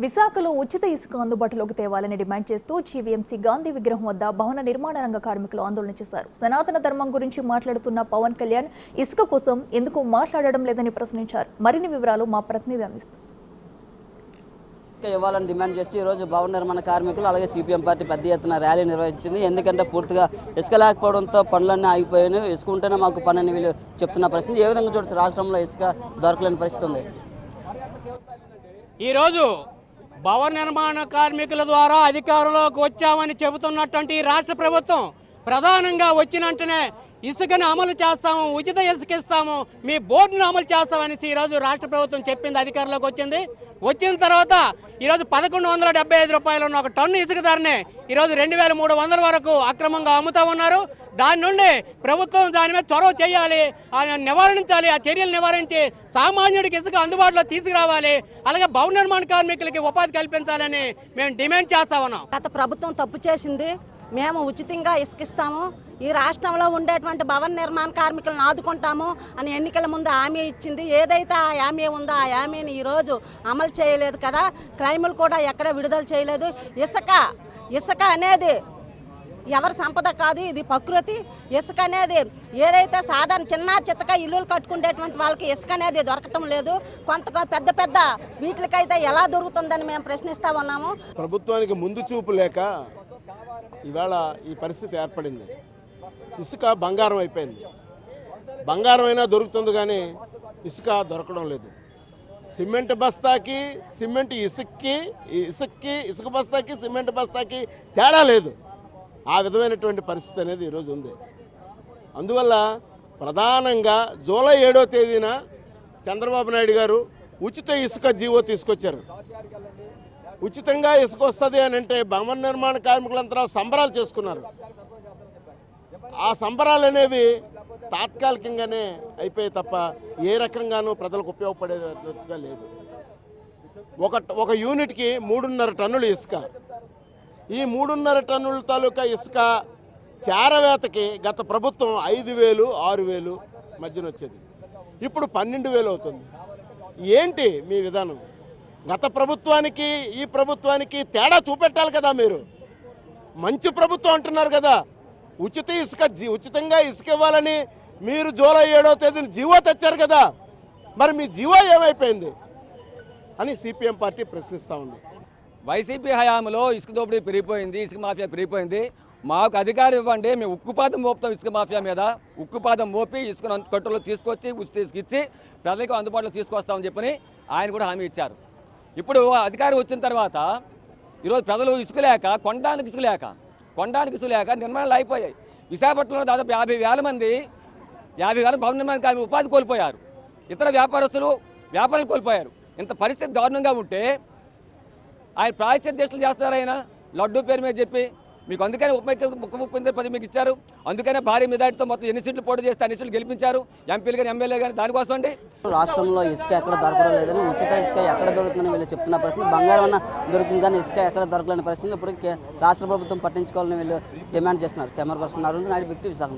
విశాఖలో ఉచిత ఇసుక అందుబాటులోకి తేవాలని డిమాండ్ చేస్తూ జీవీఎంసీ గాంధీ విగ్రహం వద్ద భవన నిర్మాణ రంగ కార్మికులు ఆందోళన చేశారు. సనాతన ధర్మం గురించి మాట్లాడుతున్న పవన్ కళ్యాణ్ ఇసుక కోసం ఎందుకు మాట్లాడడం లేదని ప్రశ్నించారు. మరిన్ని వివరాలు మా ప్రతినిధి అందిస్తారు. ఇవ్వాలని డిమాండ్ చేసి ఈరోజు భవన నిర్మాణ కార్మికులు అలాగే సిపిఎం పార్టీ పెద్ద ఎత్తున ర్యాలీ నిర్వహించింది. ఎందుకంటే పూర్తిగా ఇసుక లేకపోవడంతో పనులన్నీ ఆగిపోయాయి. ఇసుక ఉంటేనే మాకు పని అని వీళ్ళు చెప్తున్న పరిస్థితి. ఏ విధంగా చూడొచ్చు, రాష్ట్రంలో ఇసుక దొరకలేని పరిస్థితి ఉంది. ఈరోజు భవన నిర్మాణ కార్మికుల ద్వారా అధికారంలోకి వచ్చామని చెబుతున్నటువంటి రాష్ట్ర ప్రభుత్వం ప్రధానంగా వచ్చినంటనే ఇసుకను అమలు చేస్తాము, ఉచిత ఇసుక ఇస్తాము, మీ బోర్డును అమలు చేస్తామనేసి ఈరోజు రాష్ట్ర ప్రభుత్వం చెప్పింది. అధికారంలోకి వచ్చిన తర్వాత ఈరోజు 1175 రూపాయలు ఉన్న ఒక టన్ను ఇసుక ధరనే ఈరోజు 2300 వరకు అక్రమంగా అమ్ముతూ ఉన్నారు. దాని నుండి ప్రభుత్వం దాని మీద చొరవ చేయాలి, నివారించాలి. ఆ చర్యలు నివారించి సామాన్యుడికి ఇసుక అందుబాటులో తీసుకురావాలి. అలాగే భవన నిర్మాణ కార్మికులకి ఉపాధి కల్పించాలని మేము డిమాండ్ చేస్తా ఉన్నాం. గత ప్రభుత్వం తప్పు చేసింది. మేము ఉచితంగా ఇసుకిస్తాము, ఈ రాష్ట్రంలో ఉండేటువంటి భవన నిర్మాణ కార్మికులను ఆదుకుంటాము అని ఎన్నికల ముందు హామీ ఇచ్చింది. ఏదైతే ఆ హామీ ఉందో ఆ హామీని ఈరోజు అమలు చేయలేదు కదా. క్లైములు కూడా ఎక్కడ విడుదల చేయలేదు. ఇసుక అనేది ఎవరి సంపద కాదు, ఇది ప్రకృతి. ఇసుక అనేది ఏదైతే సాధారణ చిన్న చిత్తక ఇల్లులు కట్టుకునేటువంటి వాళ్ళకి ఇసుక అనేది దొరకటం లేదు. కొంత పెద్ద వీటికైతే ఎలా దొరుకుతుందని మేము ప్రశ్నిస్తా ఉన్నాము. ప్రభుత్వానికి ముందు చూపు లేక ఇవాళ ఈ పరిస్థితి ఏర్పడింది. ఇసుక బంగారం అయిపోయింది. బంగారం అయినా దొరుకుతుంది కానీ ఇసుక దొరకడం లేదు. సిమెంట్ బస్తాకి సిమెంట్ ఇసుక బస్తాకి సిమెంట్ బస్తాకి తేడా లేదు. ఆ విధమైనటువంటి పరిస్థితి అనేది ఈరోజు ఉంది. అందువల్ల ప్రధానంగా జూలై 7వ తేదీన చంద్రబాబు నాయుడు గారు ఉచిత ఇసుక జీవో తీసుకొచ్చారు. ఉచితంగా ఇసుక వస్తుంది అని అంటే భవన నిర్మాణ కార్మికులంతా సంబరాలు చేసుకున్నారు. ఆ సంబరాలు అనేవి తాత్కాలికంగానే అయిపోయి తప్ప ఏ రకంగానూ ప్రజలకు ఉపయోగపడేట్టుగా లేదు. ఒక యూనిట్కి 3.5 టన్నులు ఇసుక. ఈ 3.5 టన్నుల తాలూకా ఇసుక చేరవేతకి గత ప్రభుత్వం 5,000, 6,000 మధ్యన వచ్చేది. ఇప్పుడు 12,000 అవుతుంది. ఏంటి మీ విధానం? గత ప్రభుత్వానికి ఈ ప్రభుత్వానికి తేడా చూపెట్టాలి కదా. మీరు మంచి ప్రభుత్వం అంటున్నారు కదా, ఉచితంగా ఇసుక ఇవ్వాలని మీరు జూలై 7వ తేదీన జీవో తెచ్చారు కదా, మరి మీ జీవో ఏమైపోయింది అని సిపిఎం పార్టీ ప్రశ్నిస్తూ ఉంది. వైసీపీ హయాంలో ఇసుక దోపిడీ పెరిగిపోయింది, ఇసుక మాఫియా పెరిగిపోయింది. మాకు అధికారం ఇవ్వండి, మేము ఉక్కుపాదం మోపుతాం ఇసుక మాఫియా మీద. ఉక్కుపాదం మోపి ఇసుకను కట్టులో తీసుకొచ్చి ఉచిత ఇసుక ఇచ్చి ప్రజలకు అందుబాటులో తీసుకొస్తామని చెప్పని ఆయన కూడా హామీ ఇచ్చారు. ఇప్పుడు అధికారం వచ్చిన తర్వాత ఈరోజు ప్రజలు ఇసుక లేక కొనడానికి ఇసుక లేక నిర్మాణాలు అయిపోయాయి. విశాఖపట్నంలో దాదాపు 50,000 మంది భవన నిర్మాణ కార్మికులు ఉపాధి కోల్పోయారు. ఇతర వ్యాపారస్తులు వ్యాపారాలు కోల్పోయారు. ఇంత పరిస్థితి దారుణంగా ఉంటే ఆయన ప్రాయశ్చిత్త దీక్షలు చేస్తారు. ఆయన లడ్డూ పేరు మీద చెప్పి మీకు అందుకనే ఉప ముఖ్యమంత్రి మీకు ఇచ్చారు. అందుకనే భారీ మెజార్టీతో మొత్తం ఎన్ని సీట్లు పోటీ చేస్తే అన్ని సీట్లు గెలిపించారు, ఎంపీలు కానీ ఎమ్మెల్యే కానీ. దానికోసం అండి రాష్ట్రంలో ఇసుక ఎక్కడ దొరకడం లేదని, ఉచిత ఇసుక ఎక్కడ దొరుకుతుందని వీళ్ళు చెప్తున్న పరిస్థితి. బంగారం అన్న దొరుకుతుంది కానీ ఇసుక ఎక్కడ దొరకలేని పరిస్థితి. ఇప్పుడు రాష్ట్ర ప్రభుత్వం పట్టించుకోవాలని వీళ్ళు డిమాండ్ చేస్తున్నారు. కెమెరా పర్సన్ అరుణ్ నాయుడు, వ్యక్తి విశాఖ.